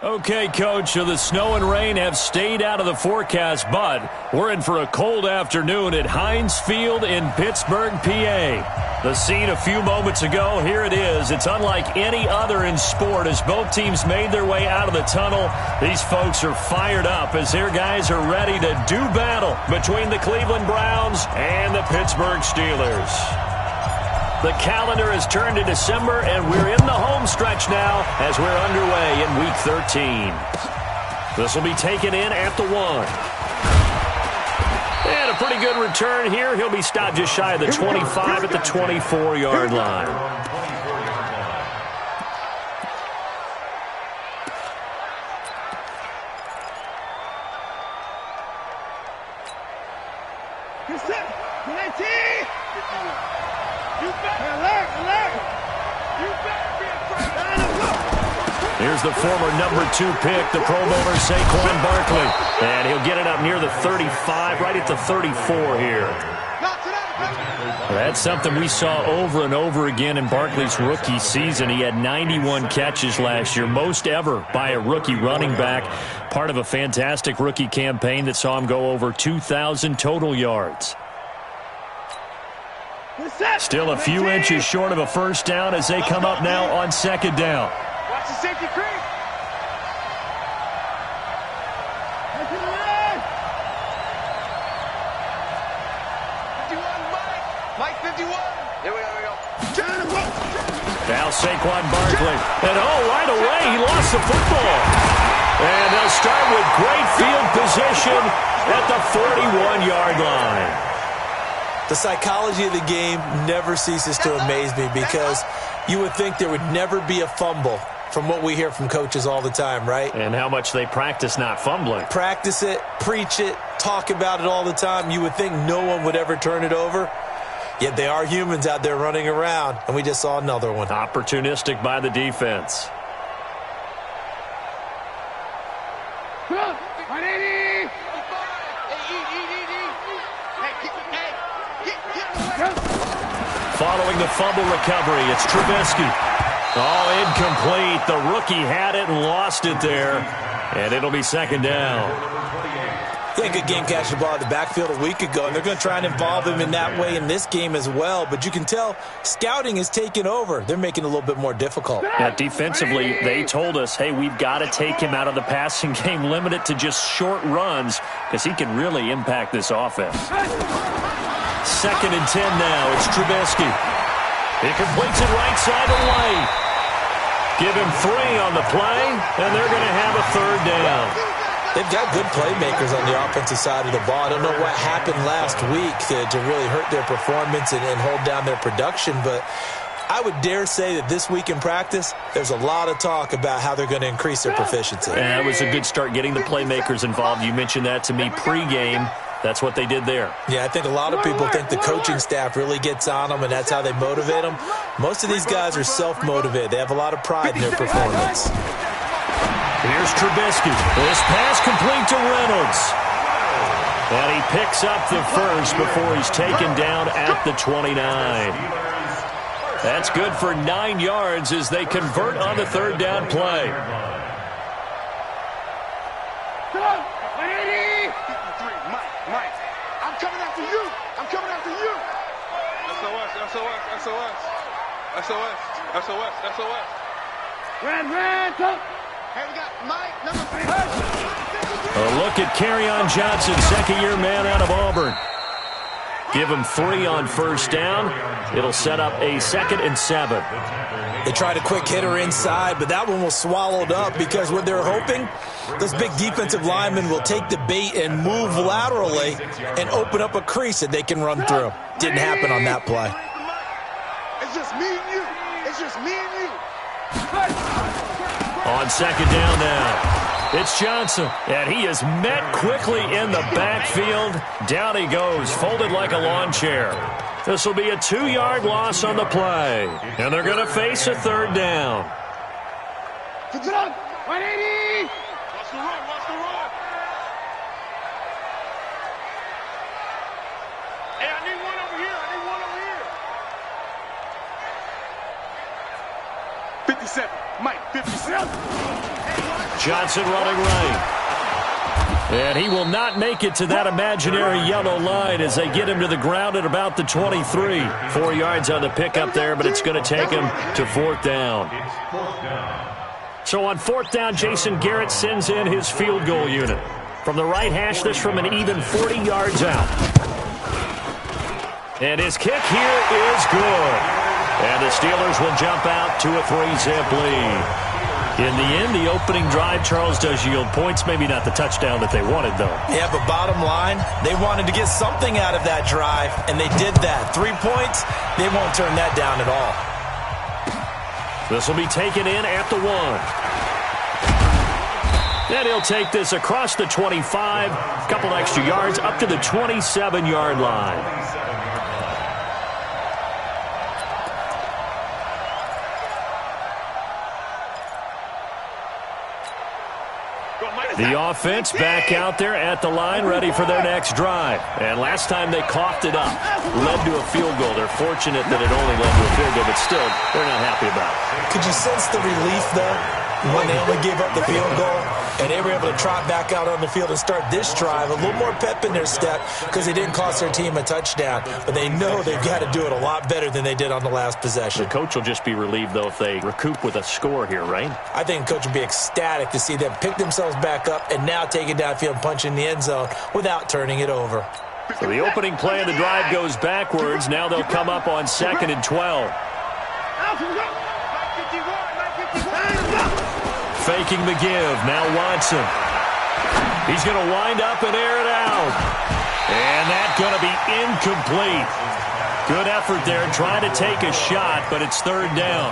Okay, Coach, so the snow and rain have stayed out of the forecast, but we're in for a cold afternoon at Heinz Field in Pittsburgh, PA. The scene a few moments ago, here it is. It's unlike any other in sport as both teams made their way out of the tunnel. These folks are fired up as their guys are ready to do battle between the Cleveland Browns and the Pittsburgh Steelers. The calendar has turned to December, and we're in the home stretch now as we're underway in Week 13. This will be taken in at the 1. And a pretty good return here. He'll be stopped just shy of the 25 at the 24-yard line. Here's the former number 2 pick, the Pro Bowler Saquon Barkley. And he'll get it up near the 35, right at the 34 here. That's something we saw over and over again in Barkley's rookie season. He had 91 catches last year, most ever by a rookie running back. Part of a fantastic rookie campaign that saw him go over 2,000 total yards. Still a few inches short of a first down as they come up now on second down. Watch the safety creep. Mike 51. Here we go. Now Saquon Barkley. And right away he lost the football. And they'll start with great field position at the 41-yard line. The psychology of the game never ceases to amaze me because you would think there would never be a fumble from what we hear from coaches all the time, right? And how much they practice not fumbling. Practice it, preach it, talk about it all the time. You would think no one would ever turn it over. Yet they are humans out there running around, and we just saw another one. Opportunistic by the defense. Following the fumble recovery, it's Trubisky. Incomplete. The rookie had it and lost it there. And it'll be second down. Yeah, good game catching the ball at the backfield a week ago, and they're going to try and involve him in that way in this game as well. But you can tell scouting is taking over. They're making it a little bit more difficult. Yeah, defensively, they told us, hey, we've got to take him out of the passing game, limit it to just short runs because he can really impact this offense. Second and 10 now. It's Trubisky. He completes it right side of White. Give him 3 on the play, and they're going to have a third down. They've got good playmakers on the offensive side of the ball. I don't know what happened last week to really hurt their performance and hold down their production, but I would dare say that this week in practice, there's a lot of talk about how they're going to increase their proficiency. And that was a good start getting the playmakers involved. You mentioned that to me pregame. That's what they did there. Yeah, I think a lot of people think the coaching staff really gets on them, and that's how they motivate them. Most of these guys are self-motivated. They have a lot of pride in their performance. Here's Trubisky. This pass complete to Reynolds. And he picks up the first before he's taken down at the 29. That's good for 9 yards as they convert on the third down play. Mike, I'm coming after you. I'm coming after you. SOS. Red, go. Hey, we got Mike, number 3. A look at Kerryon Johnson, second-year man out of Auburn. Give him 3 on first down. It'll set up a 2nd and 7. They tried a quick hitter inside, but that one was swallowed up because what they're hoping, those big defensive linemen will take the bait and move laterally and open up a crease that they can run through. Didn't happen on that play. It's just me and you. It's just me and you. On second down now, it's Johnson, and he is met quickly in the backfield. Down he goes, folded like a lawn chair. This will be a 2-yard loss on the play, and they're going to face a third down. 180. Watch the run. Hey, I need one over here. 57. Mike, 57. Johnson running right. And he will not make it to that imaginary yellow line as they get him to the ground at about the 23. 4 yards on the pickup there, but it's going to take him to 4th down. So on 4th down, Jason Garrett sends in his field goal unit. From the right hash, this from an even 40 yards out. And his kick here is good. And the Steelers will jump out to a 3-zip lead. In the end, the opening drive, Charles, does yield points. Maybe not the touchdown that they wanted, though. Yeah, but bottom line, they wanted to get something out of that drive, and they did that. 3 points, they won't turn that down at all. This will be taken in at the 1. Then he'll take this across the 25, a couple extra yards, up to the 27-yard line. The offense back out there at the line, ready for their next drive. And last time they coughed it up, led to a field goal. They're fortunate that it only led to a field goal, but still, they're not happy about it. Could you sense the relief, though, when they only gave up the field goal? And they were able to trot back out on the field and start this drive. A little more pep in their step because they didn't cost their team a touchdown. But they know they've got to do it a lot better than they did on the last possession. The coach will just be relieved, though, if they recoup with a score here, right? I think the coach will be ecstatic to see them pick themselves back up and now take it downfield and punch in the end zone without turning it over. So the opening play of the drive goes backwards. Now they'll come up on 2nd and 12. Faking the give. Now Watson. He's going to wind up and air it out. And that's going to be incomplete. Good effort there trying to take a shot, but it's 3rd down.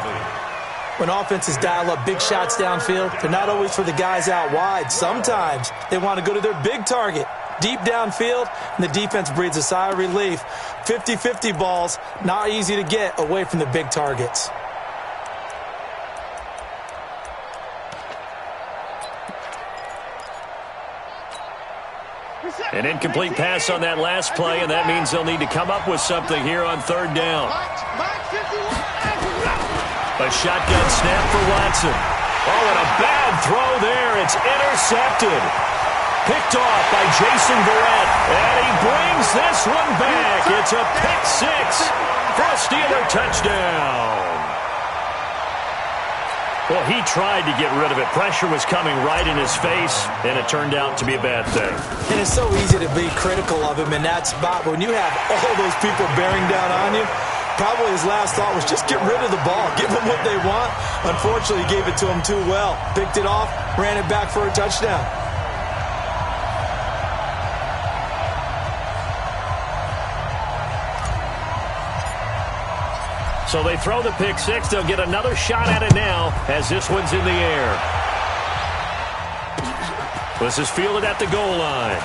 When offenses dial up big shots downfield, they're not always for the guys out wide. Sometimes they want to go to their big target, deep downfield, and the defense breathes a sigh of relief. 50-50 balls, not easy to get away from the big targets. An incomplete pass on that last play, and that means they'll need to come up with something here on 3rd down. A shotgun snap for Watson. Oh, and a bad throw there. It's intercepted. Picked off by Jason Garrett, and he brings this one back. It's a pick 6 for a Steeler touchdown. Well, he tried to get rid of it. Pressure was coming right in his face, and it turned out to be a bad thing. And it's so easy to be critical of him in that spot. When you have all those people bearing down on you, probably his last thought was just get rid of the ball. Give them what they want. Unfortunately, he gave it to them too well. Picked it off, ran it back for a touchdown. So they throw the pick 6. They'll get another shot at it now as this one's in the air. This is fielded at the goal line.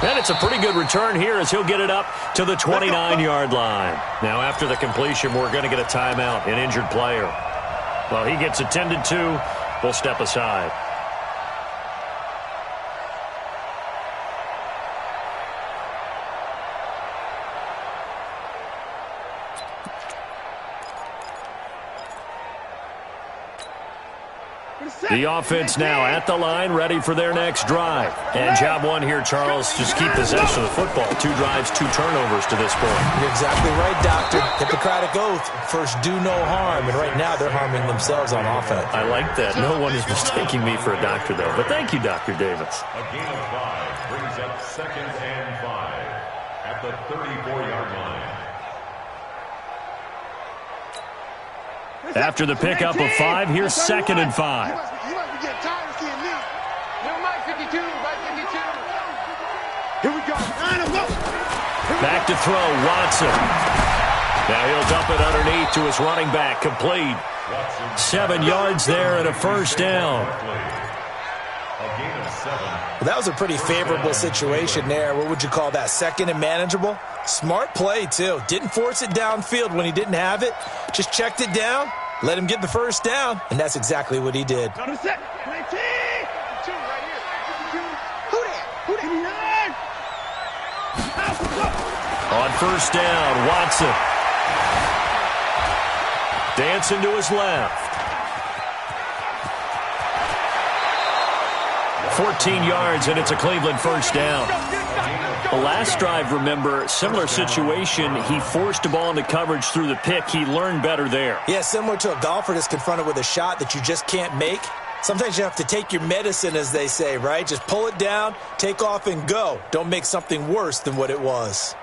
And it's a pretty good return here as he'll get it up to the 29-yard line. Now after the completion, we're going to get a timeout, an injured player. Well, he gets attended to. We'll step aside. The offense now at the line, ready for their next drive. And job one here, Charles, just keep possession of the football. 2 drives, 2 turnovers to this point. You're exactly right, Doctor. Hippocratic oath, first do no harm. And right now they're harming themselves on offense. I like that. No one is mistaking me for a doctor, though. But thank you, Dr. Davis. A gain of 5 brings up 2nd and 5 at the 34-yard line. After the pickup of 5, here's 2nd and 5. You must be getting tired of seeing me. Never mind 52, right 52. Here we go. Back to throw, Watson. Now he'll dump it underneath to his running back, complete. 7 yards there and a 1st down. Well, that was a pretty favorable situation there. What would you call that? 2nd and manageable? Smart play, too. Didn't force it downfield when he didn't have it. Just checked it down, let him get the 1st down, and that's exactly what he did. Go to set. 19. 2 right here. Who that? On 1st down, Watson. Dancing to his left. 14 yards, and it's a Cleveland first down. The last drive, remember, similar situation. He forced a ball into coverage through the pick. He learned better there. Yeah, similar to a golfer that's confronted with a shot that you just can't make. Sometimes you have to take your medicine, as they say, right? Just pull it down, take off, and go. Don't make something worse than what it was.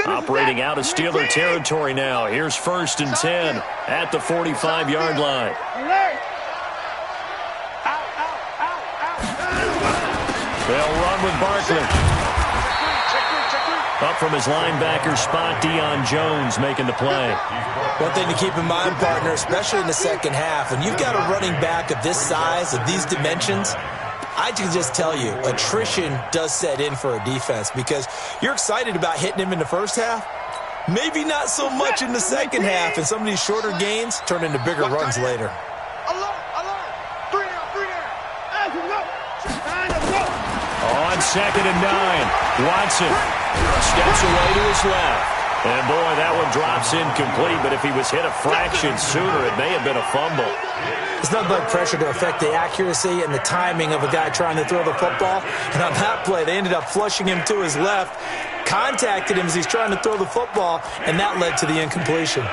Operating out of Steeler territory now. Here's 1st and 10 at the 45-yard line. They'll run with Barkley. Up from his linebacker spot, Deion Jones making the play. One thing to keep in mind, partner, especially in the second half, when you've got a running back of this size, of these dimensions, I can just tell you, attrition does set in for a defense because you're excited about hitting him in the first half. Maybe not so much in the second half, and some of these shorter gains turn into bigger runs later. On 2nd and 9, Watson steps away to his left. And, boy, that one drops incomplete, but if he was hit a fraction sooner, it may have been a fumble. It's nothing but pressure to affect the accuracy and the timing of a guy trying to throw the football. And on that play, they ended up flushing him to his left, contacted him as he's trying to throw the football, and that led to the incompletion.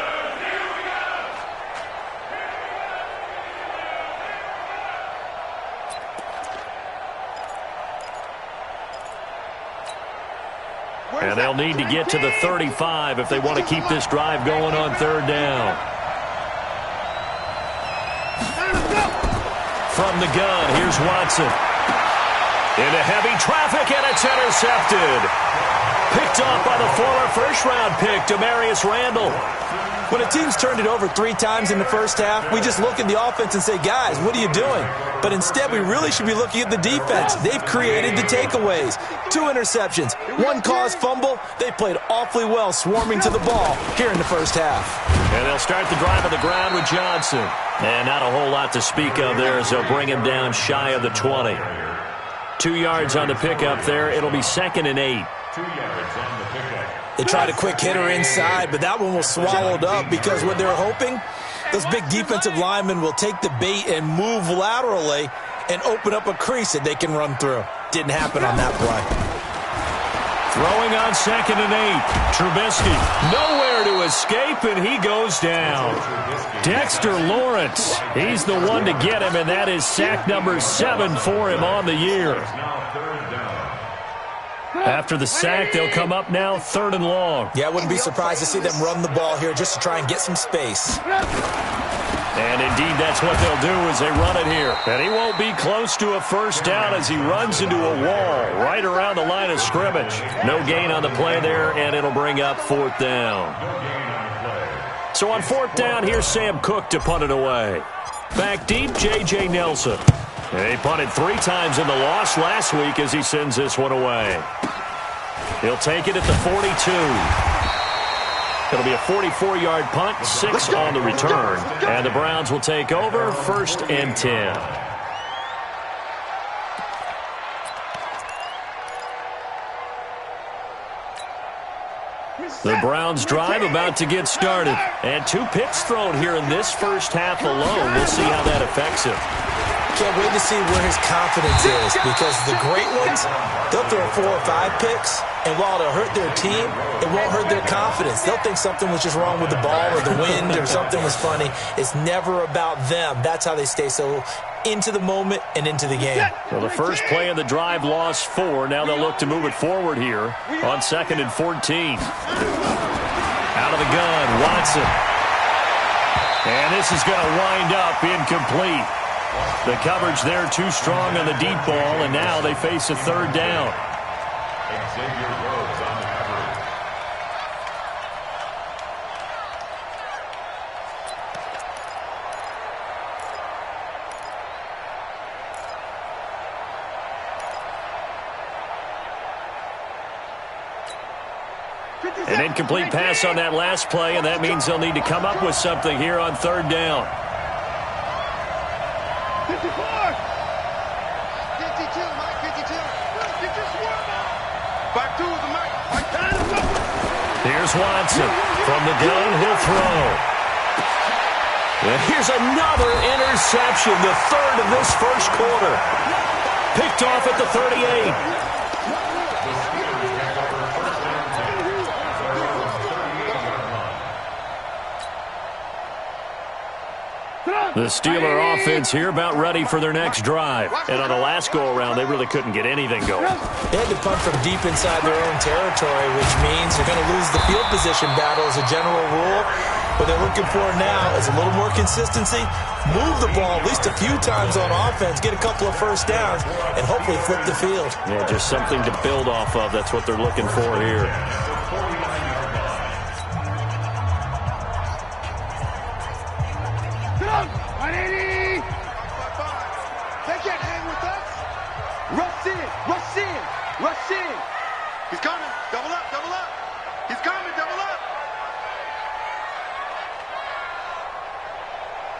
And they'll need to get to the 35 if they want to keep this drive going on 3rd down. From the gun, here's Watson. Into heavy traffic, and it's intercepted. Picked off by the former first-round pick, Demarius Randall. When a team's turned it over 3 times in the first half, we just look at the offense and say, guys, what are you doing? But instead, we really should be looking at the defense. They've created the takeaways. 2 interceptions, 1 caused fumble. They played awfully well swarming to the ball here in the first half. And they'll start the drive on the ground with Johnson. And not a whole lot to speak of there as they'll bring him down shy of the 20. 2 yards on the pickup there. It'll be 2nd and 8. 2 yards on the pickup. They tried a quick hitter inside, but that one was swallowed up because what they're hoping, those big defensive linemen will take the bait and move laterally and open up a crease that they can run through. Didn't happen on that play. Throwing on 2nd and 8. Trubisky nowhere to escape, and he goes down. Dexter Lawrence, he's the one to get him, and that is sack number 7 for him on the year. After the sack, they'll come up now 3rd and long. Yeah, I wouldn't be surprised to see them run the ball here just to try and get some space. And indeed, that's what they'll do as they run it here. And he won't be close to a first down as he runs into a wall right around the line of scrimmage. No gain on the play there, and it'll bring up 4th down. So on 4th down, here's Sam Cook to punt it away. Back deep, J.J. Nelson. He punted 3 times in the loss last week as he sends this one away. He'll take it at the 42. It'll be a 44-yard punt, 6 on the return. And the Browns will take over 1st and 10. The Browns drive about to get started. And 2 picks thrown here in this first half alone. We'll see how that affects him. Can't wait to see where his confidence is because the great ones, they'll throw 4 or 5 picks, and while it'll hurt their team, it won't hurt their confidence. They'll think something was just wrong with the ball or the wind or something was funny. It's never about them. That's how they stay so into the moment and into the game. Well, the first play of the drive lost 4. Now they'll look to move it forward here on 2nd and 14. Out of the gun, Watson. And this is going to wind up incomplete. The coverage there too strong on the deep ball, and now they face a 3rd down. Xavier Rhodes on the coverage. An incomplete pass on that last play, and that means they'll need to come up with something here on 3rd down. 54! 52, Mike, 52. Get your swarm on. Back to the Mike. Here's Watson. From the gun, he'll throw. And here's another interception, the third of this first quarter. Picked off at the 38. The Steeler offense here about ready for their next drive. And on the last go-around, they really couldn't get anything going. They had to punt from deep inside their own territory, which means they're going to lose the field position battle as a general rule. What they're looking for now is a little more consistency, move the ball at least a few times on offense, get a couple of first downs, and hopefully flip the field. Yeah, just something to build off of. That's what they're looking for here. Rush in. He's coming. Double up, double up. He's coming, double up.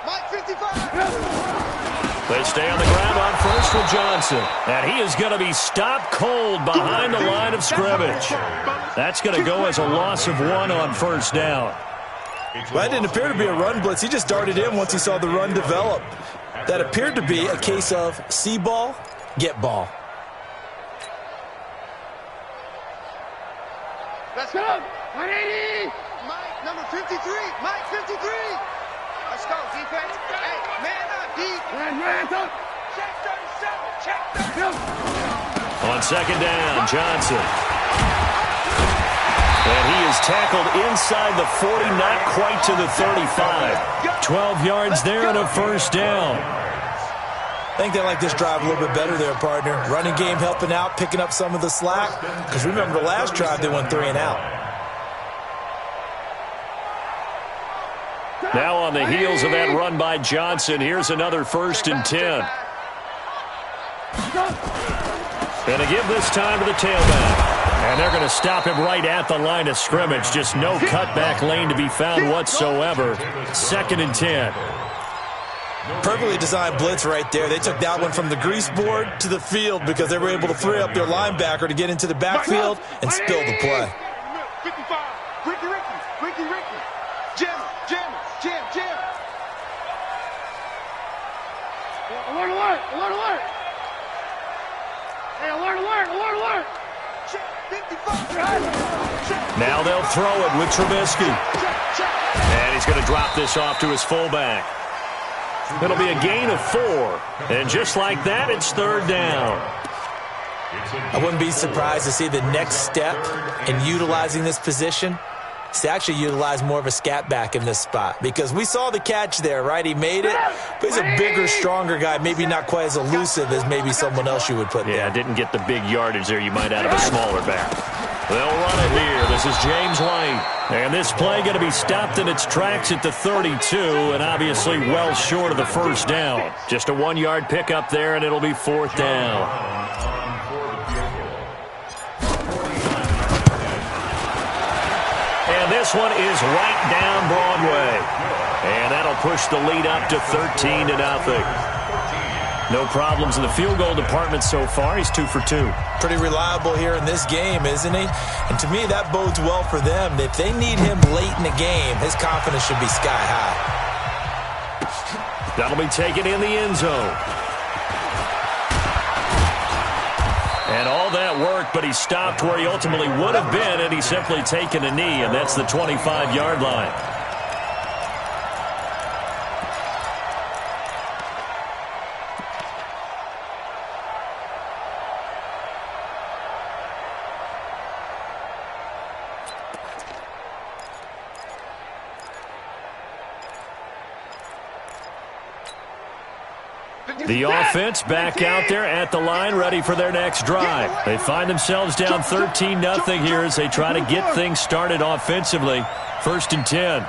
Mike 55. They stay on the ground on first with Johnson. And he is going to be stopped cold behind the line of scrimmage. That's going to go as a loss of 1 on first down. Well, that didn't appear to be a run blitz. He just darted in once he saw the run develop. That appeared to be a case of see ball, get ball. Let's go. 180. Mike, number 53. Mike, 53. Let's go, defense. Hey, man up, D. Check 37. Check 37. On second down, Johnson. And he is tackled inside the 40, not quite to the 35. 12 yards there and a first down. I think they like this drive a little bit better there, partner. Running game helping out, picking up some of the slack. Because remember the last drive, they went 3 and out. Now on the heels of that run by Johnson, here's another 1st and 10. Going to give this time to the tailback. And they're going to stop him right at the line of scrimmage. Just no cutback lane to be found whatsoever. 2nd and 10. Perfectly designed blitz right there. They took that one from the grease board to the field because they were able to free up their linebacker to get into the backfield and spill the play. 55. Ricky. Jim. Alert. Hey, alert. Check 55. Now they'll throw it with Trubisky. And he's going to drop this off to his fullback. It'll be a gain of 4. And just like that, it's 3rd down. I wouldn't be surprised to see the next step in utilizing this position is to actually utilize more of a scat back in this spot. Because we saw the catch there, right? He made it. But he's a bigger, stronger guy. Maybe not quite as elusive as maybe someone else you would put there. Yeah, didn't get the big yardage there you might out of a smaller back. They'll run it here. This is James White. And this play going to be stopped in its tracks at the 32, and obviously well short of the first down. Just a 1-yard pickup there, and it'll be 4th down. And this one is right down Broadway. And that'll push the lead up to 13-0. No problems in the field goal department so far. He's 2 for 2. Pretty reliable here in this game, isn't he? And to me, that bodes well for them. If they need him late in the game, his confidence should be sky high. That'll be taken in the end zone. And all that work, but he stopped where he ultimately would have been, and he's simply taken a knee, and that's the 25-yard line. The offense back out there at the line, ready for their next drive. They find themselves down 13-0 here as they try to get things started offensively. 1st and 10.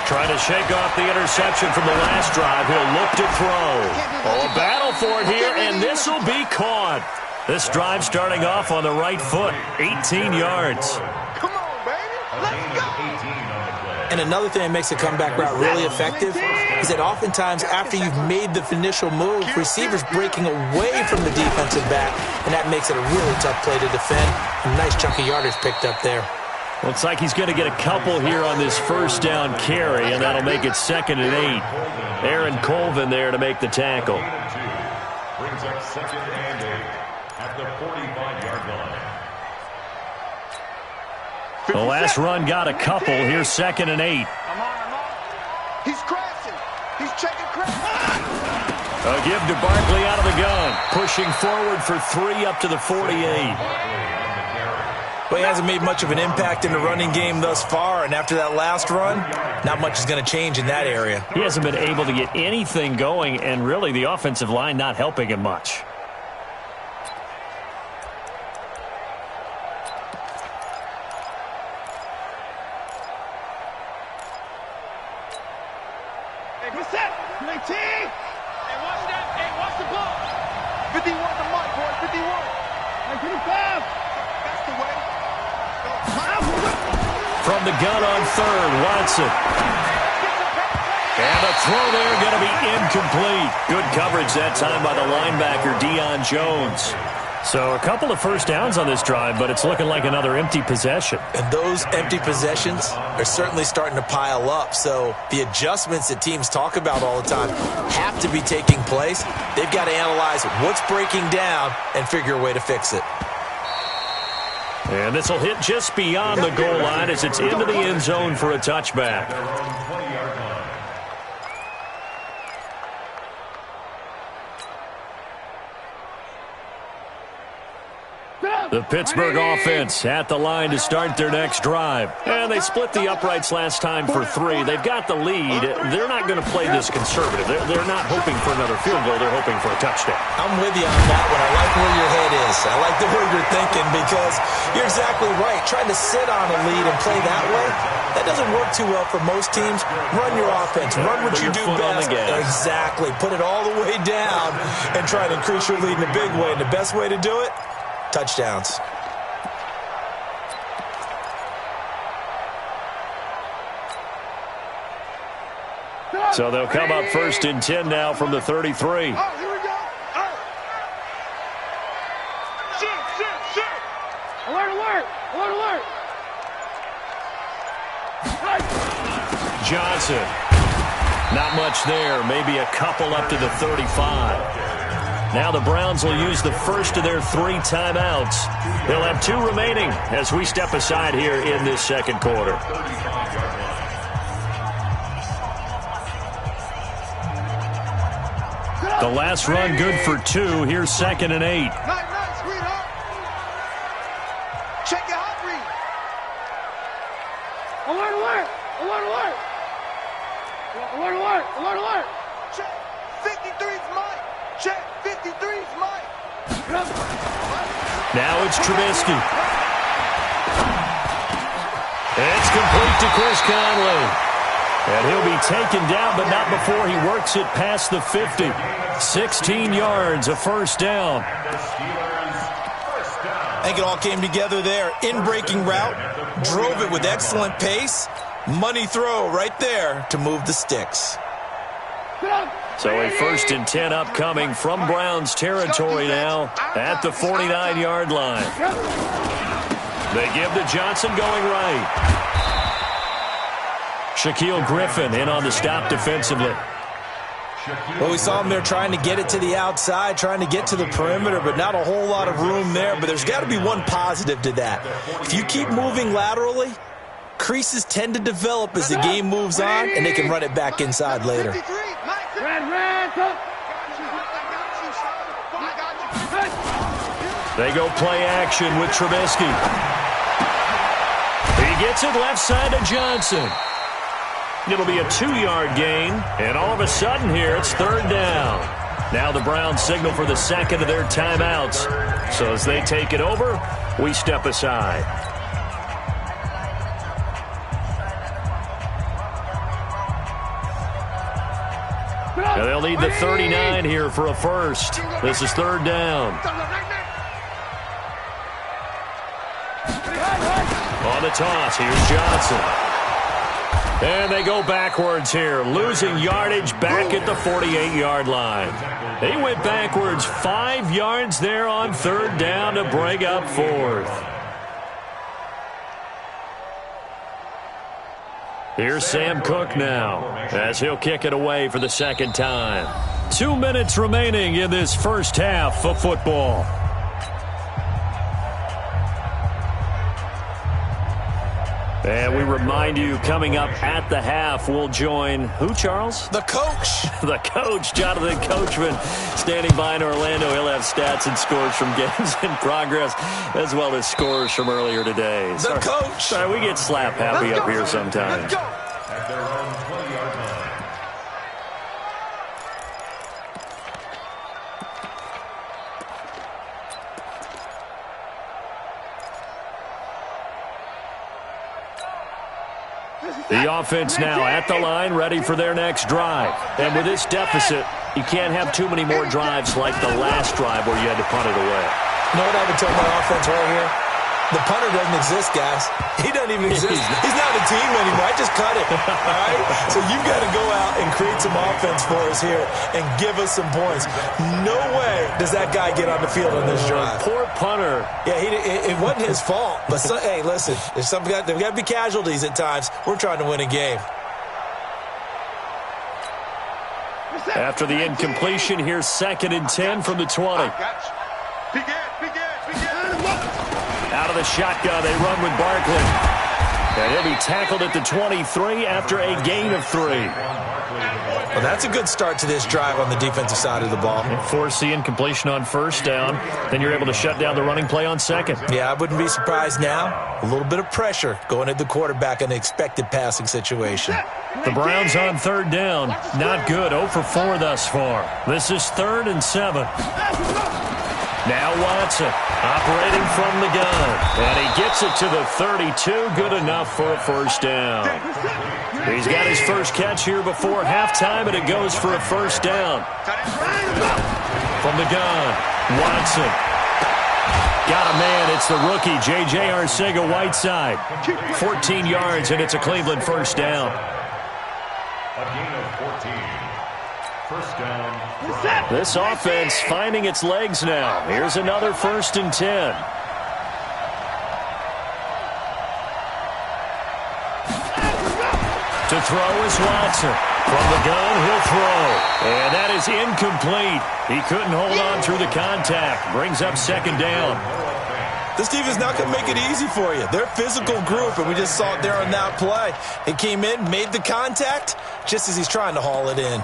Trying to shake off the interception from the last drive. He'll look to throw. Oh, a battle for it here, and this will be caught. This drive starting off on the right foot, 18 yards. Come on, baby. Let's go. And another thing that makes a comeback route really effective is that oftentimes after you've made the initial move, receivers breaking away from the defensive back, and that makes it a really tough play to defend. A nice chunk of yardage picked up there. Looks like he's going to get a couple here on this first down carry, and that'll make it 2nd and 8. Aaron Colvin there to make the tackle. Brings up 2nd and 8 at the 45-yard line. The last run got a couple. Here's 2nd and 8. He's crashing. He's checking crash. A give to Barkley out of the gun. Pushing forward for 3 up to the 48. Well, he hasn't made much of an impact in the running game thus far, and after that last run, not much is going to change in that area. He hasn't been able to get anything going, and really the offensive line not helping him much. Hey, what's that? 19. Hey, watch that. Hey, watch the ball. 51 the mic, boy. 51. 25. That's the way. From the gun on 3rd, Watson. And the throw there going to be incomplete. Good coverage that time by the linebacker, Deion Jones. So a couple of first downs on this drive, but it's looking like another empty possession. And those empty possessions are certainly starting to pile up. So the adjustments that teams talk about all the time have to be taking place. They've got to analyze what's breaking down and figure a way to fix it. And this will hit just beyond the goal line as it's into the end zone for a touchback. The Pittsburgh offense at the line to start their next drive. And they split the uprights last time for 3. They've got the lead. They're not going to play this conservative. They're not hoping for another field goal. They're hoping for a touchdown. I'm with you on that one. I like where your head is. I like the way you're thinking because you're exactly right. Trying to sit on a lead and play that way, that doesn't work too well for most teams. Run your offense. Run what you do best. Exactly. Put it all the way down and try to increase your lead in a big way. And the best way to do it? Touchdowns. So they'll come up 1st and 10 now from the 33. Oh, here we go. Oh. Shoot. Alert. Johnson. Not much there. Maybe a couple up to the 35. Now the Browns will use the first of their 3 timeouts. They'll have 2 remaining as we step aside here in this second quarter. The last run good for 2. Here's 2nd and 8. Nice, sweetheart. Check your hot read. Alert. Check. 53's mine. Check. 53's mine. Now it's Trubisky. It's complete to Chris Conley. And he'll be taken down, but not before he works it past the 50. 16 yards, a first down. I think it all came together there. In-breaking route, drove it with excellent pace. Money throw right there to move the sticks. So a 1st and 10 upcoming from Browns territory now at the 49-yard line. They give to Johnson going right. Shaquille Griffin in on the stop defensively. Well, we saw him there trying to get it to the outside, trying to get to the perimeter, but not a whole lot of room there. But there's got to be one positive to that. If you keep moving laterally, creases tend to develop as the game moves on, and they can run it back inside later. They go play action with Trubisky. He gets it left side to Johnson. It'll be a 2-yard gain, and all of a sudden here it's 3rd down. Now the Browns signal for the 2nd of their timeouts. So as they take it over, we step aside. Now they'll need the 39 here for a first. This is 3rd down. On the toss, here's Johnson. And they go backwards here, losing yardage back at the 48-yard line. They went backwards 5 yards there on third down to break up fourth. Here's Sam Cook now, as he'll kick it away for the second time. 2 minutes remaining in this first half of football. And we remind you, coming up at the half, we'll join who, Charles? The coach. The coach, Jonathan Coachman, standing by in Orlando. He'll have stats and scores from games in progress, as well as scores from earlier today. The coach. Sorry, we get slap happy up here sometimes. Let's go. At their own 20-yard line. The offense now at the line, ready for their next drive. And with this deficit, you can't have too many more drives like the last drive where you had to punt it away. You know what I would tell my offense right here? The punter doesn't exist, guys. He doesn't even exist. He's not a team anymore. I just cut it. All right? So you've got to go out and create some offense for us here and give us some points. No way does that guy get on the field on this drive. Poor punter. Yeah, it wasn't his fault. But, hey, listen, there's got to be casualties at times. We're trying to win a game. After the incompletion, here's 2nd and 10 from the 20. Out of the shotgun, they run with Barkley. And he'll be tackled at the 23 after a gain of 3. Well, that's a good start to this drive on the defensive side of the ball. Force the incompletion on first down. Then you're able to shut down the running play on second. Yeah, I wouldn't be surprised now. A little bit of pressure going at the quarterback in an expected passing situation. The Browns on third down. Not good. 0 for 4 thus far. This is 3rd and 7. Now Watson operating from the gun. And he gets it to the 32. Good enough for a first down. He's got his first catch here before halftime, and it goes for a first down. From the gun, Watson. Got a man. It's the rookie, J.J. Arcega-Whiteside. 14 yards, and it's a Cleveland first down. A gain of 14. First down. This offense finding its legs now. Here's another 1st and 10. To throw is Watson. From the gun, he'll throw. And that is incomplete. He couldn't hold on through the contact. Brings up 2nd down. This team is not going to make it easy for you. They're a physical group, and we just saw it there on that play. He came in, made the contact, just as he's trying to haul it in.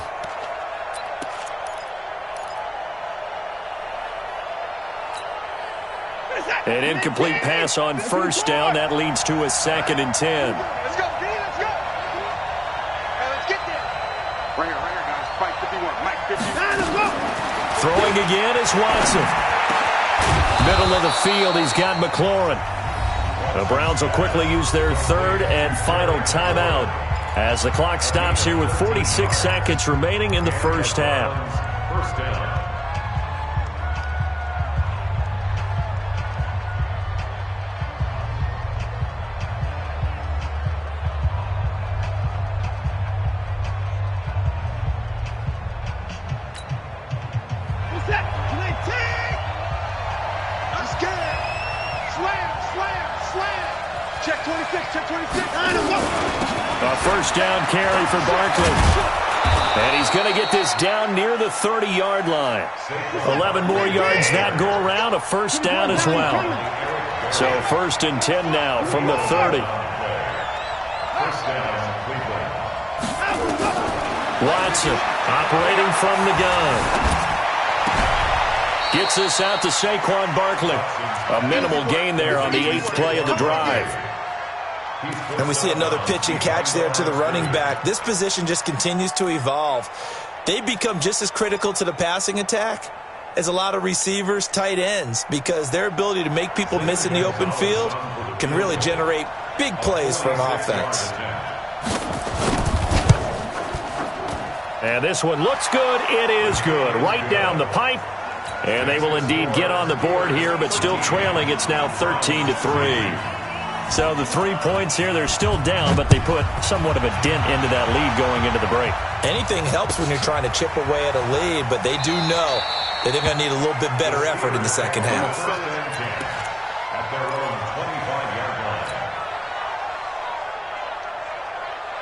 An incomplete pass on first down. That leads to a 2nd and 10. Let's go, D. Let's go. Hey, let's get there. Right here, guys. Fight 51. Mike 51. Let's go. Throwing again is Watson. Middle of the field, he's got McLaurin. The Browns will quickly use their 3rd and final timeout as the clock stops here with 46 seconds remaining in the first half. First down. A first down carry for Barkley. And he's going to get this down near the 30-yard line. 11 more yards that go around, a first down as well. So 1st and 10 now from the 30. Watson operating from the gun. Gets this out to Saquon Barkley. A minimal gain there on the 8th play of the drive. And we see another pitch and catch there to the running back. This position just continues to evolve. They become just as critical to the passing attack as a lot of receivers, tight ends, because their ability to make people miss in the open field can really generate big plays for an offense. And this one looks good. It is good. Right down the pipe. And they will indeed get on the board here, but still trailing. It's now 13-3. So the 3 points here, they're still down, but they put somewhat of a dent into that lead going into the break. Anything helps when you're trying to chip away at a lead, but they do know that they're going to need a little bit better effort in the second half. At their own 25-yard line.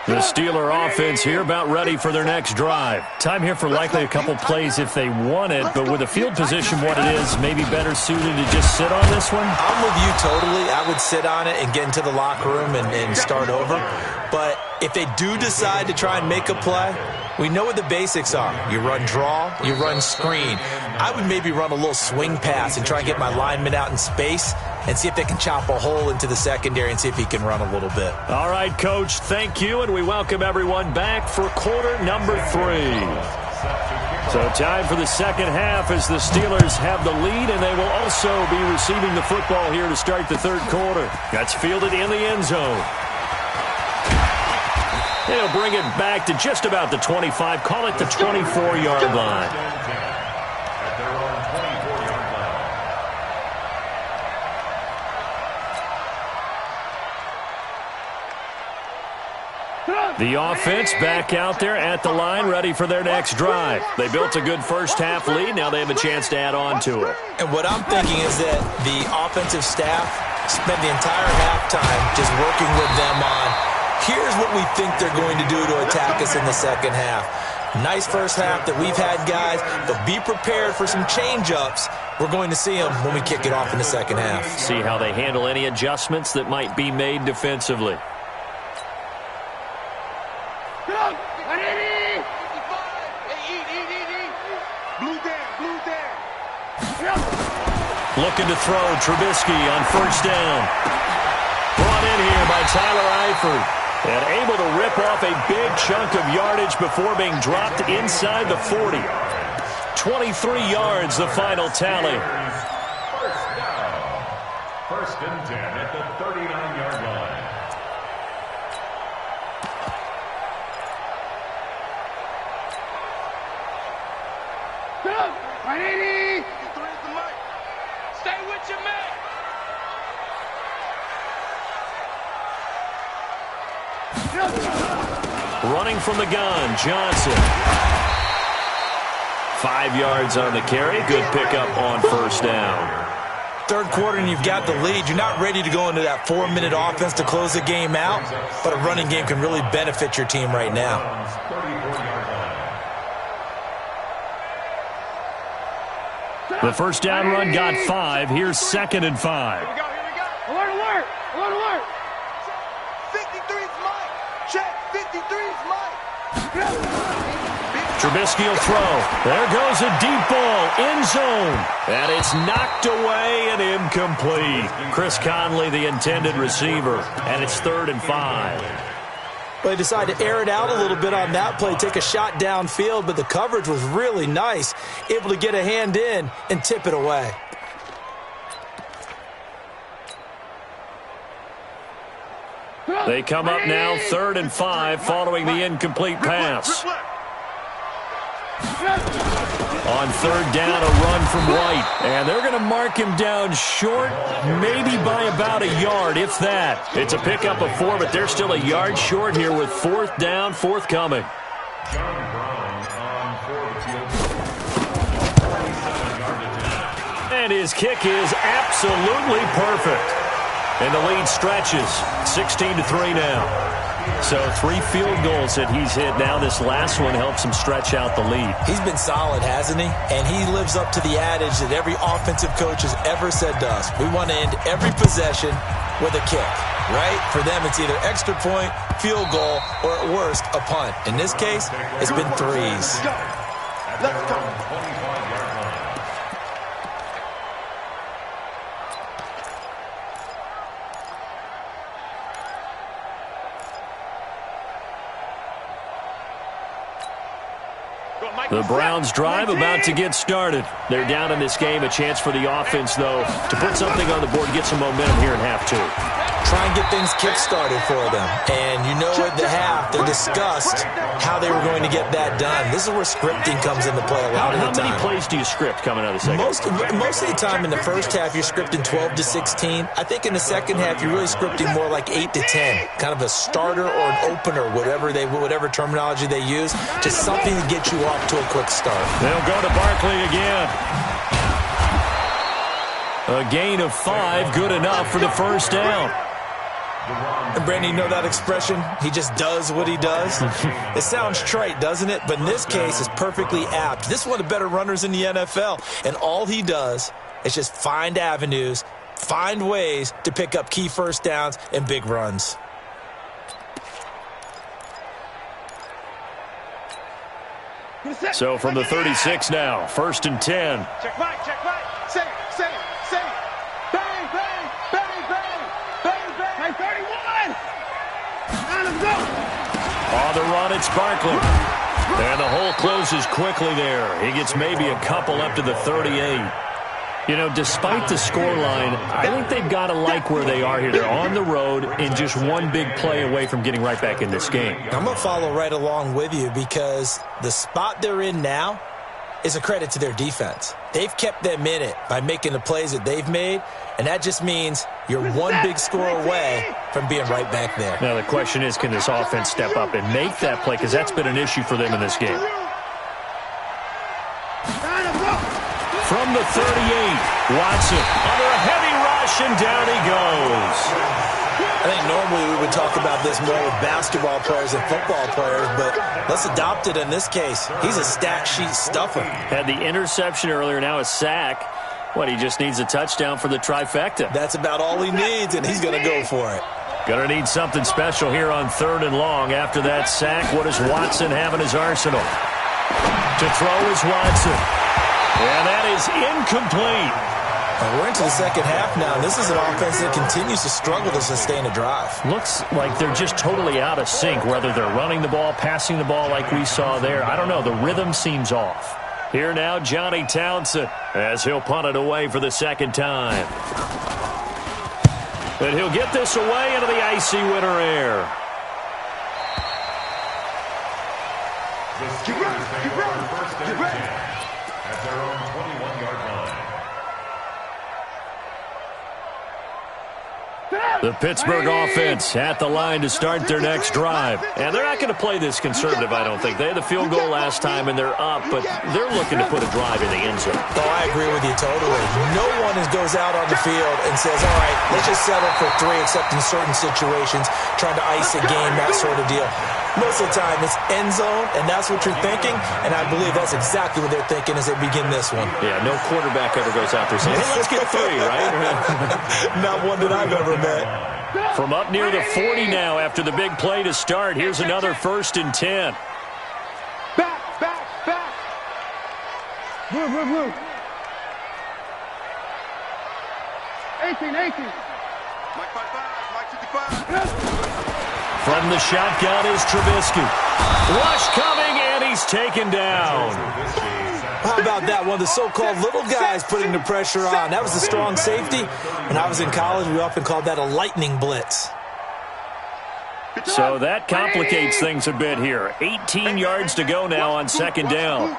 The Steeler offense here about ready for their next drive. Time here for likely a couple plays if they want it, but with the field position what it is, maybe better suited to just sit on this one? I'm with you totally. I would sit on it and get into the locker room and start over. But if they do decide to try and make a play, we know what the basics are. You run draw, you run screen. I would maybe run a little swing pass and try and get my lineman out in space and see if they can chop a hole into the secondary and see if he can run a little bit. All right, Coach, thank you, and we welcome everyone back for quarter number 3. So time for the second half as the Steelers have the lead, and they will also be receiving the football here to start the third quarter. That's fielded in the end zone. They'll bring it back to just about the 25, call it the 24-yard line. The offense back out there at the line, ready for their next drive. They built a good first-half lead. Now they have a chance to add on to it. And what I'm thinking is that the offensive staff spent the entire halftime just working with them on, here's what we think they're going to do to attack us in the second half. Nice first half that we've had, guys, but be prepared for some change-ups. We're going to see them when we kick it off in the second half. See how they handle any adjustments that might be made defensively. Looking to throw, Trubisky on first down. Brought in here by Tyler Eifert. And able to rip off a big chunk of yardage before being dropped inside the 40. 23 yards, the final tally. First down. First and 10 at the 39-yard line. Stay with your man. Running from the gun, Johnson. 5 yards on the carry. Good pickup on first down. Third quarter and you've got the lead. You're not ready to go into that 4-minute offense to close the game out, but a running game can really benefit your team right now. 34-yard line. The first down run got 5. Here's 2nd and 5. Here we go. Alert. 53's Mike. Check. 53's Mike. Trubisky will throw. There goes a deep ball, end zone. And it's knocked away and incomplete. Chris Conley, the intended receiver. And it's 3rd and 5. They decided to air it out a little bit on that play, take a shot downfield, but the coverage was really nice, able to get a hand in and tip it away. They come up now 3rd and 5 following the incomplete pass. On 3rd down, a run from White. And they're going to mark him down short, maybe by about a yard, if that. It's a pickup of 4, but they're still a yard short here with 4th down, forthcoming. John Brown on for the field. And his kick is absolutely perfect. And the lead stretches, 16-3 now. So 3 field goals that he's hit now. This last one helps him stretch out the lead. He's been solid, hasn't he? And he lives up to the adage that every offensive coach has ever said to us. We want to end every possession with a kick, right? For them, it's either extra point, field goal, or at worst, a punt. In this case, it's been 3s. Let's go. 25-yard line. The Browns drive about to get started. They're down in this game. A chance for the offense, though, to put something on the board, get some momentum here in half 2. try and get things kick-started for them. And you know at the half, they discussed how they were going to get that done. This is where scripting comes into play a lot of the time. How many plays do you script coming out of the second? Most of the time in the first half, you're scripting 12 to 16. I think in the second half, you're really scripting more like 8 to 10. Kind of a starter or an opener, whatever terminology they use. Just something to get you off to a quick start. They'll go to Barkley again. A gain of 5, good enough for the first down. And Brandon, you know that expression? He just does what he does? It sounds trite, doesn't it? But in this case, it's perfectly apt. This is one of the better runners in the NFL. And all he does is just find avenues, find ways to pick up key first downs and big runs. So from the 36 now, 1st and 10. Check right. Say. Bang, bang, bang, bang, bang, bang. 31. Now let's go. On the run, it's Barkley. And the hole closes quickly there. He gets maybe a couple up to the 38. You know, despite the scoreline, I think they've got to like where they are here. They're on the road and just one big play away from getting right back in this game. I'm going to follow right along with you because the spot they're in now is a credit to their defense. They've kept them in it by making the plays that they've made, and that just means you're one big score away from being right back there. Now the question is, can this offense step up and make that play? Because that's been an issue for them in this game. From the 38, Watson under a heavy rush, and down he goes. I think normally we would talk about this more with basketball players and football players, but let's adopt it in this case. He's a stat sheet stuffer. Had the interception earlier, now a sack. What, he just needs a touchdown for the trifecta. That's about all he needs, and he's going to go for it. Going to need something special here on 3rd and long. After that sack, what does Watson have in his arsenal? To throw is Watson. And that is incomplete. We're into the second half now, and this is an offense that continues to struggle to sustain a drive. Looks like they're just totally out of sync, whether they're running the ball, passing the ball like we saw there. I don't know. The rhythm seems off. Here now, Johnny Townsend, as he'll punt it away for the second time. And he'll get this away into the icy winter air. Get ready. At their own 21-yard line. The Pittsburgh offense at the line to start their next drive. And they're not going to play this conservative, I don't think. They had the field goal last time, and they're up, but they're looking to put a drive in the end zone. Oh, I agree with you totally. No one goes out on the field and says, all right, let's just settle for 3, except in certain situations, trying to ice a game, that sort of deal. Most of the time, it's end zone, and that's what you're thinking, and I believe that's exactly what they're thinking as they begin this one. Yeah, no quarterback ever goes out there saying, hey, let's get 3, right? Not one that I've ever met. From up near the 40 now after the big play to start, here's another 1st and 10. Back. Move. 18. Mike 55. From the shotgun is Trubisky. Rush coming, and he's taken down. How about that? One of the so-called little guys putting the pressure on. That was the strong safety. When I was in college, we often called that a lightning blitz. So that complicates things a bit here. 18 yards to go now on 2nd down.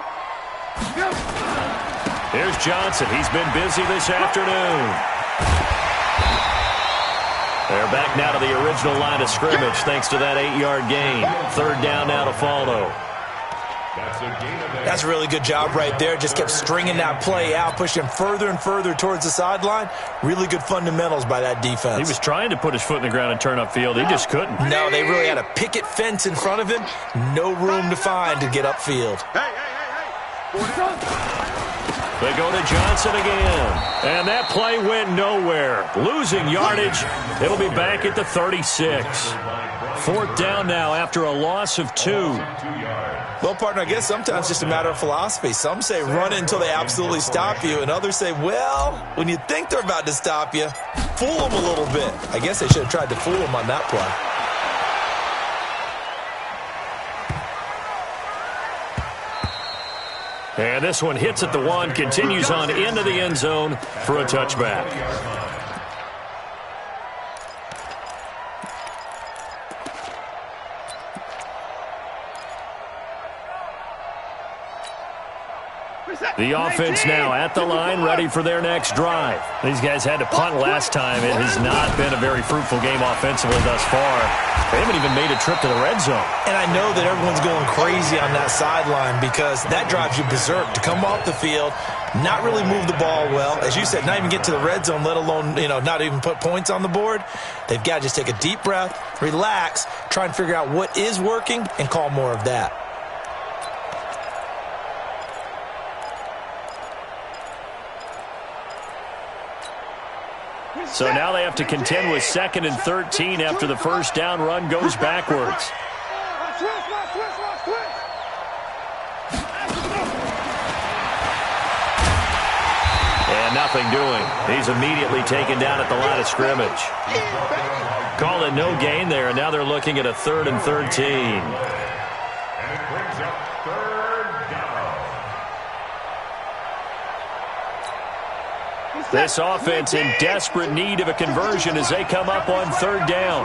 Here's Johnson. He's been busy this afternoon. They're back now to the original line of scrimmage thanks to that 8-yard gain. 3rd down now to follow. That's a really good job right there. Just kept stringing that play out, pushing him further and further towards the sideline. Really good fundamentals by that defense. He was trying to put his foot in the ground and turn upfield. He just couldn't. No, they really had a picket fence in front of him. No room to find to get upfield. Hey. They go to Johnson again. And that play went nowhere. Losing yardage. It'll be back at the 36. 4th down now after a loss of 2. Well, partner, I guess sometimes it's just a matter of philosophy. Some say run it until they absolutely stop you, and others say, well, when you think they're about to stop you, fool them a little bit. I guess they should have tried to fool them on that play. And this one hits at the 1, continues on into the end zone for a touchback. The offense now at the line, ready for their next drive. These guys had to punt last time. It has not been a very fruitful game offensively thus far. They haven't even made a trip to the red zone. And I know that everyone's going crazy on that sideline because that drives you berserk to come off the field, not really move the ball well. As you said, not even get to the red zone, let alone, not even put points on the board. They've got to just take a deep breath, relax, try and figure out what is working, and call more of that. So now they have to contend with 2nd and 13 after the first down run goes backwards. And nothing doing. He's immediately taken down at the line of scrimmage. Call it no gain there, and now they're looking at a 3rd and 13. And it brings up 3rd down. This offense in desperate need of a conversion as they come up on 3rd down.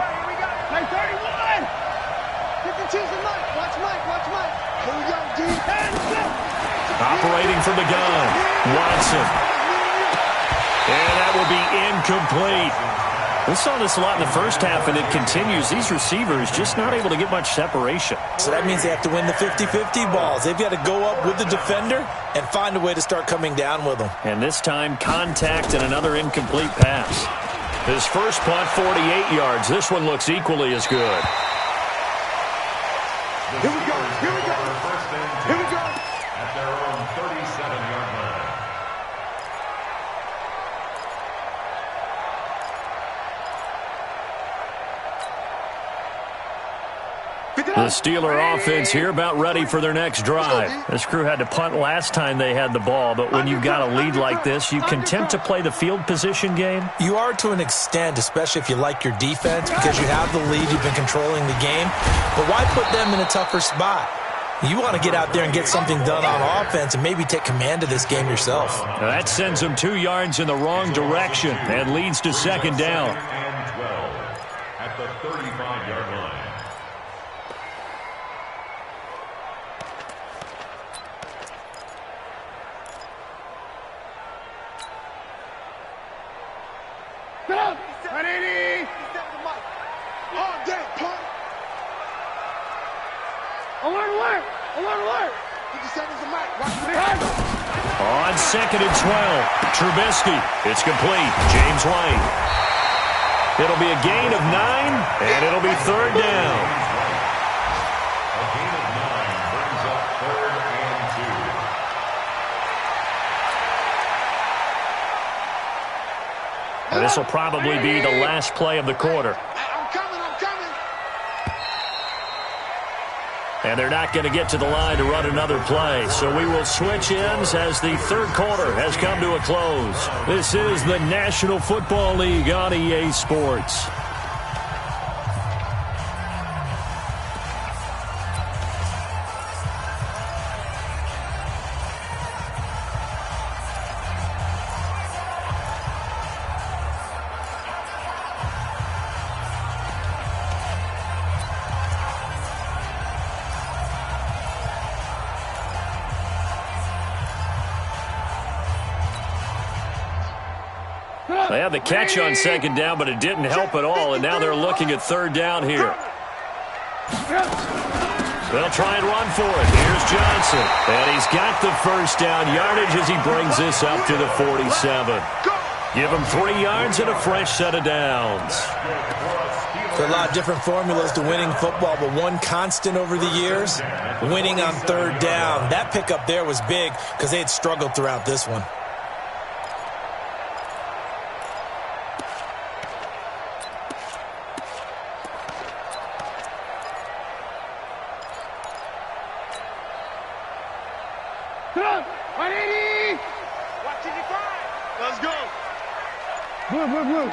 Mike 31. Pick and choose the Mike. Watch Mike. Watch Mike. Here we go, D. Operating from the gun, Watson. And that will be incomplete. We saw this a lot in the first half, and it continues. These receivers just not able to get much separation. So that means they have to win the 50-50 balls. They've got to go up with the defender and find a way to start coming down with them. And this time, contact and another incomplete pass. His first punt, 48 yards. This one looks equally as good. Here we go. Here we go. Here we go. At their own 37-yard line. The Steeler offense here about ready for their next drive. This crew had to punt last time they had the ball, but when you've got a lead like this, you can tempt to play the field position game. You are to an extent, especially if you like your defense, because you have the lead, you've been controlling the game. But why put them in a tougher spot? You want to get out there and get something done on offense and maybe take command of this game yourself. Now that sends them 2 yards in the wrong direction and leads to 2nd down. And 12 at the 35-yard line. Get up. 180. Oh, damn, punt. Alert, alert. Alert, alert. 50 seconds of Mike. Watch the head. On 2nd and 12, Trubisky. It's complete. James White. It'll be a gain of 9, and it'll be 3rd down. A gain of 9 brings up 3rd and 2. And this will probably be the last play of the quarter. I'm coming. I'm coming. And they're not going to get to the line to run another play. So we will switch ends as the 3rd quarter has come to a close. This is the National Football League on EA Sports. They had the catch on 2nd down, but it didn't help at all, and now they're looking at 3rd down here. They'll try and run for it. Here's Johnson, and he's got the first down yardage as he brings this up to the 47. Give him 3 yards and a fresh set of downs. There are a lot of different formulas to winning football, but one constant over the years, winning on 3rd down. That pickup there was big because they had struggled throughout this one. Come on. 180. Watching you cry. Let's go. Blue.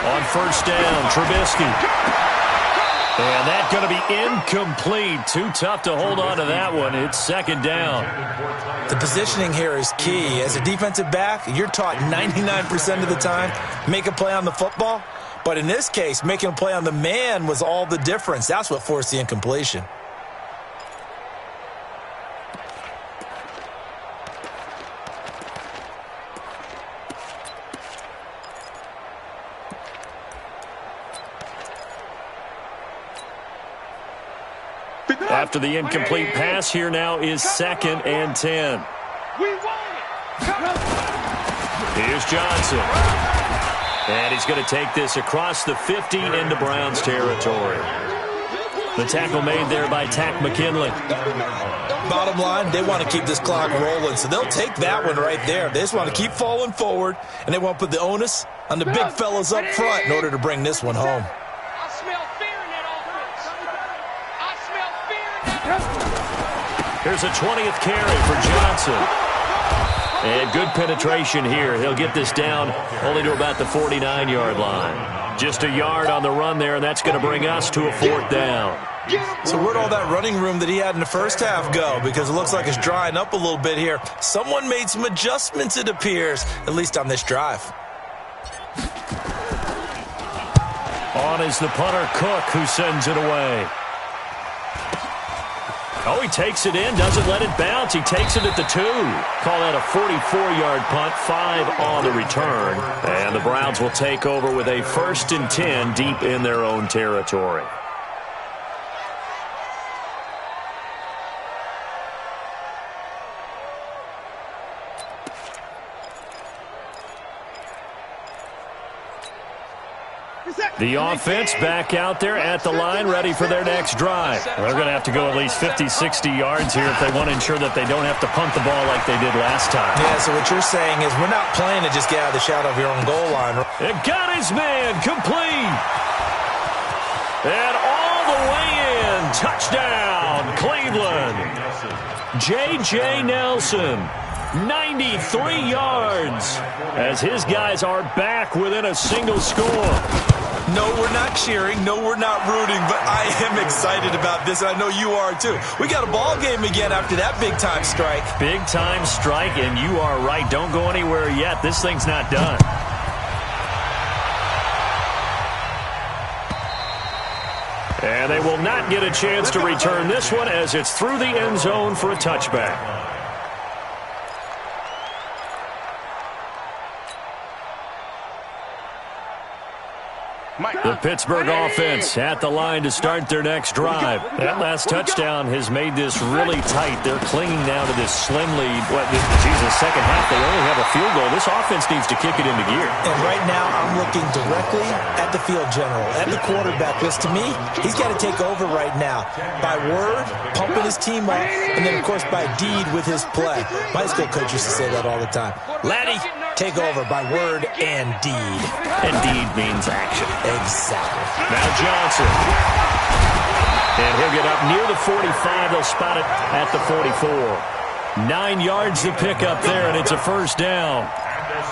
On 1st down, Trubisky. And that's going to be incomplete. Too tough to hold on to that one. It's 2nd down. The positioning here is key. As a defensive back, you're taught 99% of the time, make a play on the football. But in this case, making a play on the man was all the difference. That's what forced the incompletion. after the incomplete pass. Here now is 2nd and 10. Here's Johnson. And he's going to take this across the 50 into Browns territory. The tackle made there by Tack McKinley. Bottom line, they want to keep this clock rolling, so they'll take that one right there. They just want to keep falling forward, and they want to put the onus on the big fellas up front in order to bring this one home. I smell fear in that offense. I smell fear in that offense. Here's a 20th carry for Johnson. And good penetration here. He'll get this down only to about the 49-yard line. Just a yard on the run there, and that's going to bring us to a 4th down. So where'd all that running room that he had in the first half go? Because it looks like it's drying up a little bit here. Someone made some adjustments, it appears, at least on this drive. On is the punter, Cook, who sends it away. Oh, he takes it in, doesn't let it bounce. He takes it at the 2. Call that a 44-yard punt, 5 on the return. And the Browns will take over with a 1st and 10 deep in their own territory. The offense back out there at the line, ready for their next drive. They're going to have to go at least 50, 60 yards here if they want to ensure that they don't have to punt the ball like they did last time. Yeah, so what you're saying is we're not playing to just get out of the shadow of your own goal line. It got his man complete. And all the way in. Touchdown, Cleveland. J.J. Nelson, 93 yards, as his guys are back within a single score. No, we're not cheering. No, we're not rooting. But I am excited about this. I know you are, too. We got a ball game again after that big-time strike. Big-time strike, and you are right. Don't go anywhere yet. This thing's not done. And they will not get a chance to return this one as it's through the end zone for a touchback. The Pittsburgh offense at the line to start their next drive. That last touchdown has made this really tight. They're clinging now to this slim lead. Second half, they only have a field goal. This offense needs to kick it into gear. And right now, I'm looking directly at the field general, at the quarterback. Because to me, he's got to take over right now. By word, pumping his team up, and then, of course, by deed with his play. My school coach used to say that all the time. Laddie, take over by word and deed. And deed means action. Exactly. Now Johnson. And he'll get up near the 45. They'll spot it at the 44. 9 yards to pick up there, and it's a 1st down.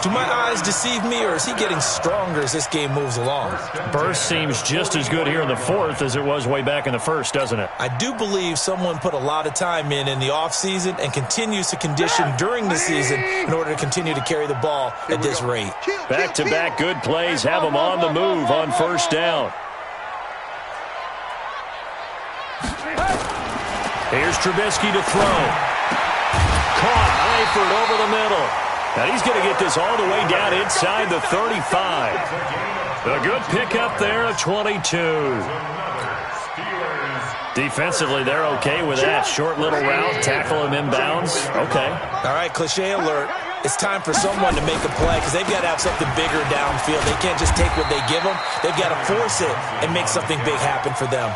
Do my eyes deceive me, or is he getting stronger as this game moves along? Burst seems just as good here in the 4th as it was way back in the 1st, doesn't it? I do believe someone put a lot of time in the offseason and continues to condition during the season in order to continue to carry the ball at this rate. Back-to-back good plays have them on the move on 1st down. Here's Trubisky to throw. Caught Eifert over the middle. And he's going to get this all the way down inside the 35. A good pickup there at 22. Defensively, they're okay with that. Short little route, tackle him inbounds. Okay. All right, cliche alert. It's time for someone to make a play because they've got to have something bigger downfield. They can't just take what they give them. They've got to force it and make something big happen for them.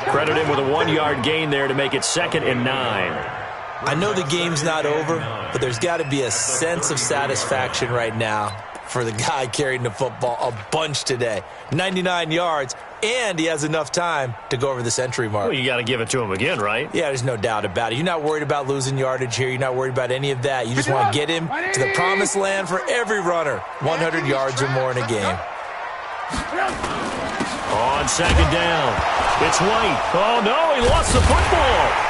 Credit him with a 1-yard gain there to make it 2nd and 9. I know the game's not over, but there's got to be a sense of satisfaction right now for the guy carrying the football a bunch today. 99 yards, and he has enough time to go over the century mark. Well, you got to give it to him again, right? Yeah, there's no doubt about it. You're not worried about losing yardage here. You're not worried about any of that. You just want to get him to the promised land for every runner. 100 yards or more in a game. On 2nd down, it's White. Oh, no, he lost the football.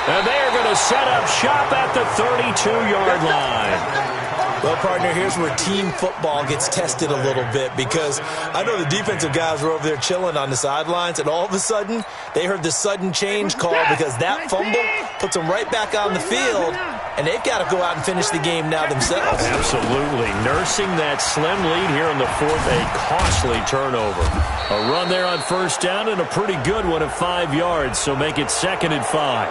And they are going to set up shop at the 32-yard line. Well, partner, here's where team football gets tested a little bit because I know the defensive guys were over there chilling on the sidelines, and all of a sudden, they heard the sudden change call because that fumble puts them right back on the field. and they've got to go out and finish the game now themselves. Absolutely. Nursing that slim lead here in the fourth, a costly turnover. A run there on first down and a pretty good one of 5 yards, so make it 2nd and 5.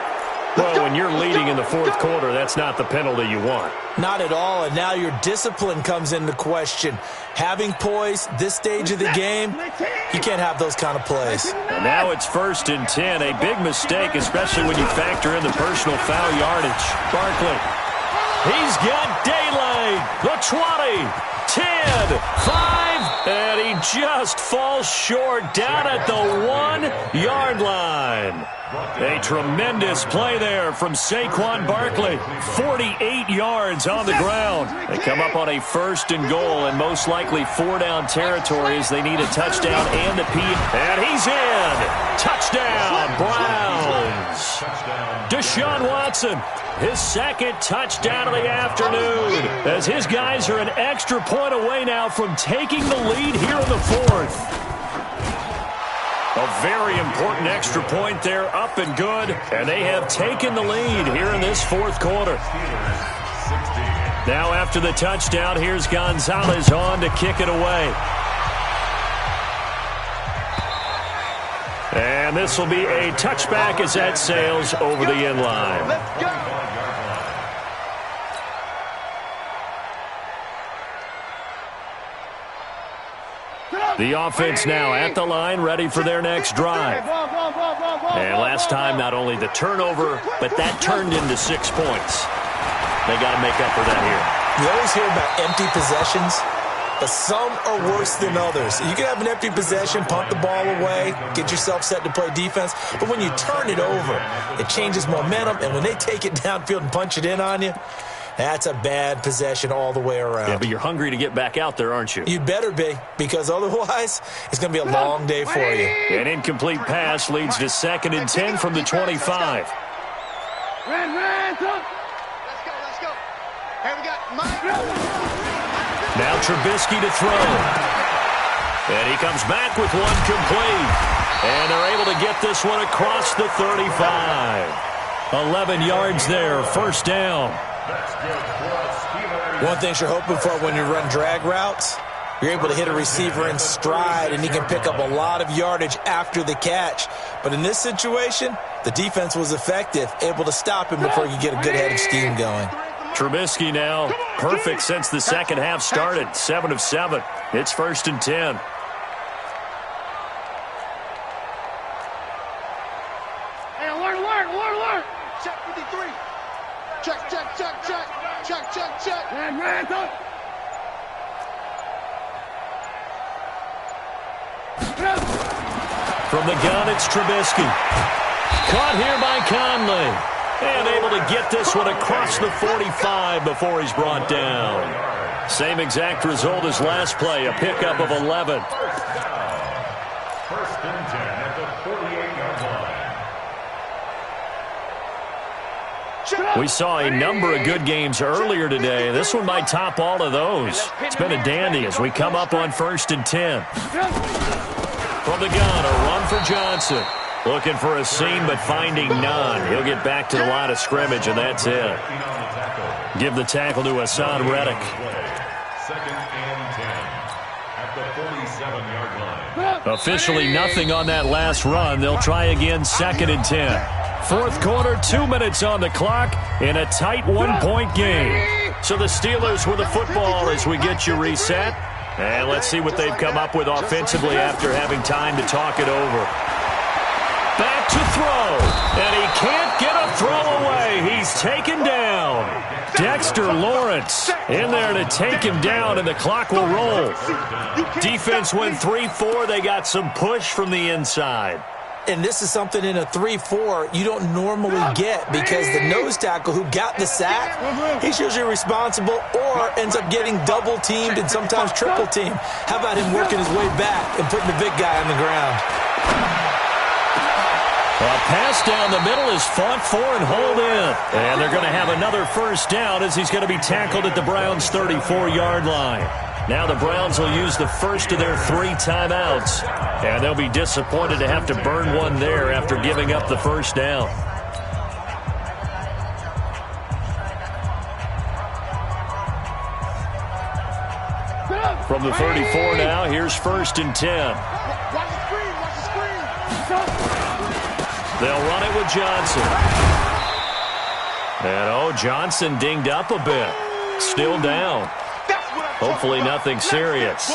Well, when you're leading in the fourth quarter, that's not the penalty you want. Not at all, and now your discipline comes into question. Having poise this stage of the game, you can't have those kind of plays. And now it's 1st and 10, a big mistake, especially when you factor in the personal foul yardage. Barkley, he's got daylight, the 20, 10, 5, and he just falls short down at the 1-yard line. A tremendous play there from Saquon Barkley. 48 yards on the ground. They come up on a 1st and goal and most likely 4-down territory as they need a touchdown and a P. And he's in. Touchdown, Browns. Deshaun Watson, his 2nd touchdown of the afternoon, as his guys are an extra point away now from taking the lead here in the 4th. A very important extra point there, up and good, and they have taken the lead here in this 4th quarter. Now after the touchdown, here's Gonzalez on to kick it away. And this will be a touchback as that sails over the end line. Let's go. The offense now at the line, ready for their next drive. And last time, not only the turnover, but that turned into 6 points. They got to make up for that here. You always hear about empty possessions, but some are worse than others. You can have an empty possession, punt the ball away, get yourself set to play defense, but when you turn it over, it changes momentum, and when they take it downfield and punch it in on you, that's a bad possession all the way around. Yeah, but you're hungry to get back out there, aren't you? You'd better be, because otherwise it's going to be a long day for you. An incomplete pass leads to 2nd and 10 from the 25. Let's go. Here we got Mike. Now Trubisky to throw. And he comes back with one complete. And they're able to get this one across the 35. 11 yards there, 1st down. One thing you're hoping for when you run drag routes, you're able to hit a receiver in stride, and he can pick up a lot of yardage after the catch. But in this situation, the defense was effective, able to stop him before you get a good head of steam going. Trubisky now, perfect since the second half started, 7 of 7. It's 1st and 10. Hey, alert. Check 53. Check. From the gun, it's Trubisky. Caught here by Conley. And able to get this one across the 45 before he's brought down. Same exact result as last play, a pickup of 11. 1st and 10 at the 48-yard line. We saw a number of good games earlier today. This one might top all of those. It's been a dandy as we come up on 1st and 10. From the gun, a run for Johnson. Looking for a seam, but finding none. He'll get back to the line of scrimmage, and that's it. Give the tackle to Hassan Reddick. 2nd and 10 at the 47-yard line. Officially nothing on that last run. They'll try again, 2nd and 10. 4th quarter, 2 minutes on the clock in a tight 1-point game. So the Steelers with the football as we get you reset. And let's see what they've come up with offensively after having time to talk it over. Back to throw, and he can't get a throw away. He's taken down. Dexter Lawrence in there to take him down, and the clock will roll. Defense went 3-4. They got some push from the inside. And this is something in a 3-4 you don't normally get, because the nose tackle who got the sack, he's usually responsible or ends up getting double-teamed and sometimes triple-teamed. How about him working his way back and putting the big guy on the ground? A pass down the middle is fought for and hauled in. And they're going to have another 1st down as he's going to be tackled at the Browns' 34-yard line. Now the Browns will use the first of their 3 timeouts. And they'll be disappointed to have to burn one there after giving up the 1st down. From the 34 now, here's 1st and 10. Watch the screen. Watch the screen. They'll run it with Johnson. And, Johnson dinged up a bit. Still down. Hopefully nothing serious.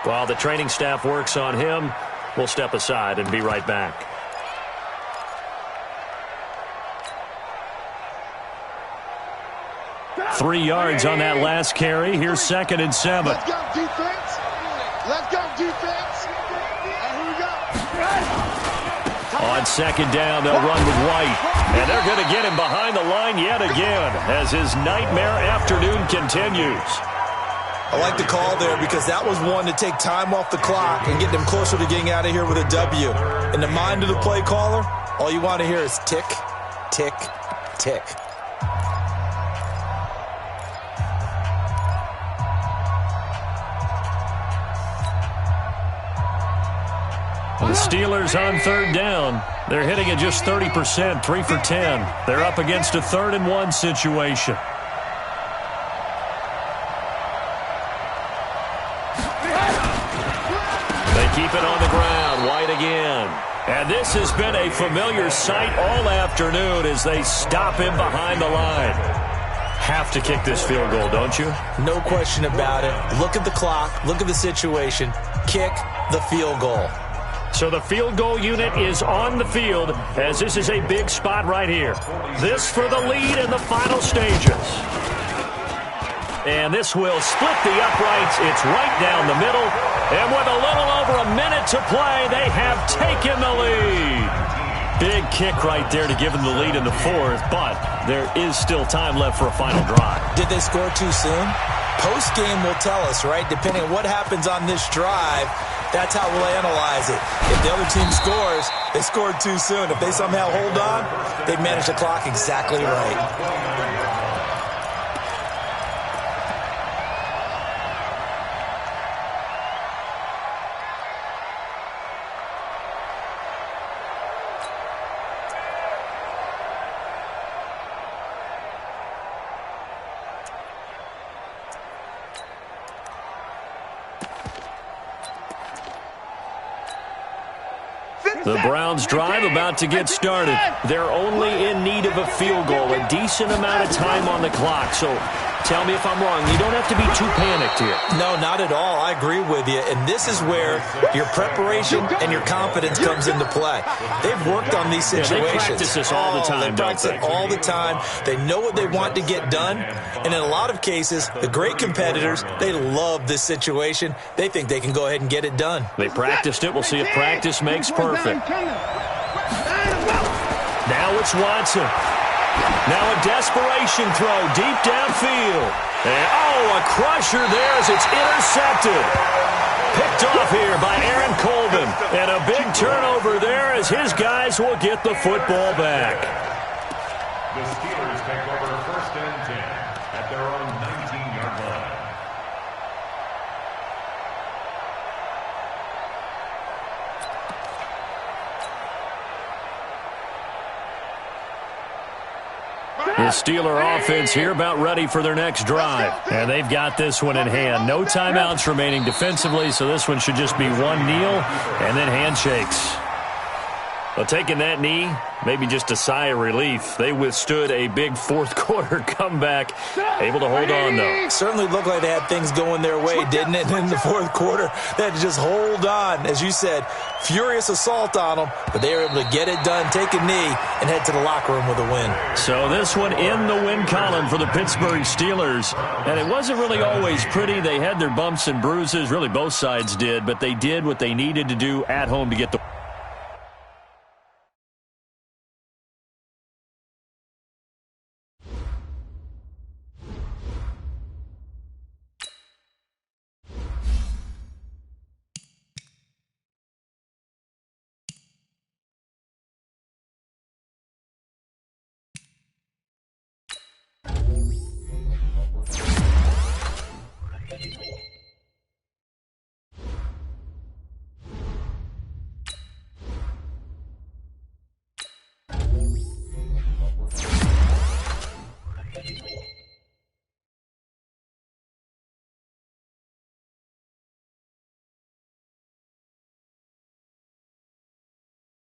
While the training staff works on him, we'll step aside and be right back. Three yards on that last carry. Here's 2nd and 7. Let's go, defense. Let's go, defense. And here we go. On 2nd down, they'll run with White. And they're going to get him behind the line yet again as his nightmare afternoon continues. I like the call there because that was one to take time off the clock and get them closer to getting out of here with a W. In the mind of the play caller, all you want to hear is tick, tick, tick. The Steelers on 3rd down. They're hitting at just 30%, 3 for 10. They're up against a 3rd and 1 situation. They keep it on the ground. White again. And this has been a familiar sight all afternoon as they stop him behind the line. Have to kick this field goal, don't you? No question about it. Look at the clock. Look at the situation. Kick the field goal. So the field goal unit is on the field as this is a big spot right here. This for the lead in the final stages. And this will split the uprights. It's right down the middle. And with a little over a minute to play, they have taken the lead. Big kick right there to give them the lead in the 4th, but there is still time left for a final drive. Did they score too soon? Post-game will tell us, right? Depending on what happens on this drive, that's how we'll analyze it. If the other team scores, they scored too soon. If they somehow hold on, they've managed the clock exactly right. The Browns drive about to get started. They're only in need of a field goal, a decent amount of time on the clock. So tell me if I'm wrong. You don't have to be too panicked here. No, not at all. I agree with you. And this is where your preparation and your confidence comes into play. They've worked on these situations. They practice this all the time, don't they? All the time. They know what they want to get done. And in a lot of cases, the great competitors, they love this situation. They think they can go ahead and get it done. They practiced it. We'll see if practice makes perfect. Now it's Watson. Now a desperation throw deep downfield. And, a crusher there as it's intercepted. Picked off here by Aaron Colvin. And a big turnover there as his guys will get the football back. The Steelers take over 1st and 10 at their own 19-yard line. The Steeler offense here about ready for their next drive. And they've got this one in hand. No timeouts remaining defensively, so this one should just be one kneel and then handshakes. Well, taking that knee, maybe just a sigh of relief. They withstood a big 4th quarter comeback. Able to hold on, though. Certainly looked like they had things going their way, didn't it? In the 4th quarter, they had to just hold on. As you said, furious assault on them, but they were able to get it done, take a knee, and head to the locker room with a win. So this one in the win column for the Pittsburgh Steelers. And it wasn't really always pretty. They had their bumps and bruises. Really, both sides did. But they did what they needed to do at home to get the